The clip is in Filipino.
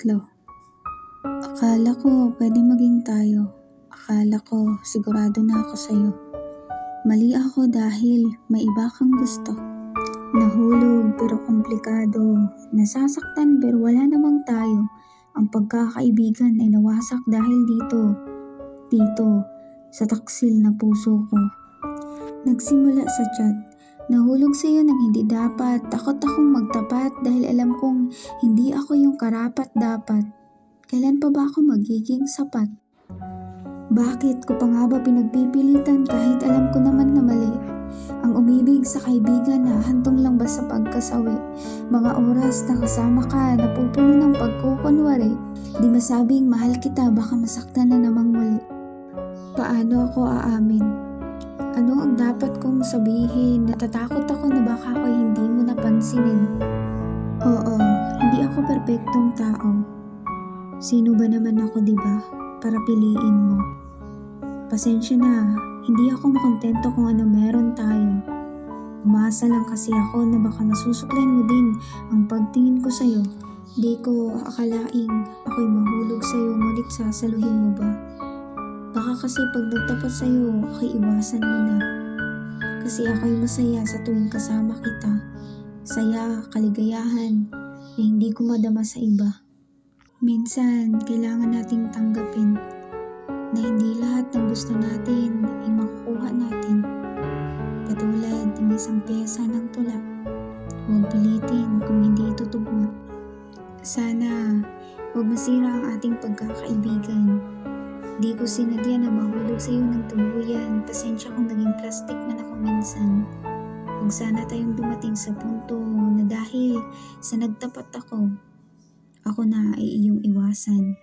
tatlo. Akala ko pwede maging tayo. Akala ko sigurado na ako sa'yo. Mali ako dahil may iba kang gusto. Nahulog pero komplikado. Nasasaktan pero wala namang tayo. Ang pagkakaibigan ay nawasak dahil dito, sa taksil na puso ko. Nagsimula sa chat. Nahulog sa'yo ng hindi dapat. Takot akong magtapat dahil alam kong hindi ako yung karapat dapat. Kailan pa ba ako magiging sapat? Bakit ko pa nga ba pinagpipilitan kahit alam ko naman na mali? Ang umibig sa kaibigan na hantong lang ba sa pagkasawi? Mga oras na kasama ka, napupuno ng pagkukunwari. Di masabing mahal kita, baka masaktan na namang muli. Paano ako aamin? Ano ang dapat kong sabihin? Natatakot ako na baka ako hindi mo napansinin. Oo, hindi ako perpektong tao. Sino ba naman ako, diba? Para piliin mo. Pasensya na, hindi ako makontento kung ano meron tayo. Umasa lang kasi ako na baka masusuklan mo din ang pagtingin ko sa'yo. Di ko akalaing ako'y mahulog sa'yo, ngunit sasaluhin mo ba? Baka kasi pag nagtapat sa'yo, ako'y iwasan mo na. Kasi ako'y masaya sa tuwing kasama kita. Saya, kaligayahan, na hindi ko madama sa iba. Minsan, kailangan nating tanggapin na hindi lahat ng gusto natin ay makukuha natin. Katulad ng isang pyesa ng tula. Huwag pilitin kung hindi ito tugma. Sana, huwag masira ang ating pagkakaibigan. Di ko sinadya na mahulog sa iyo ng tuluyan. Pasensya kung naging plastic man ako minsan. Huwag sana tayong dumating sa punto na dahil sa nagtapat ako na ay iyong iwasan.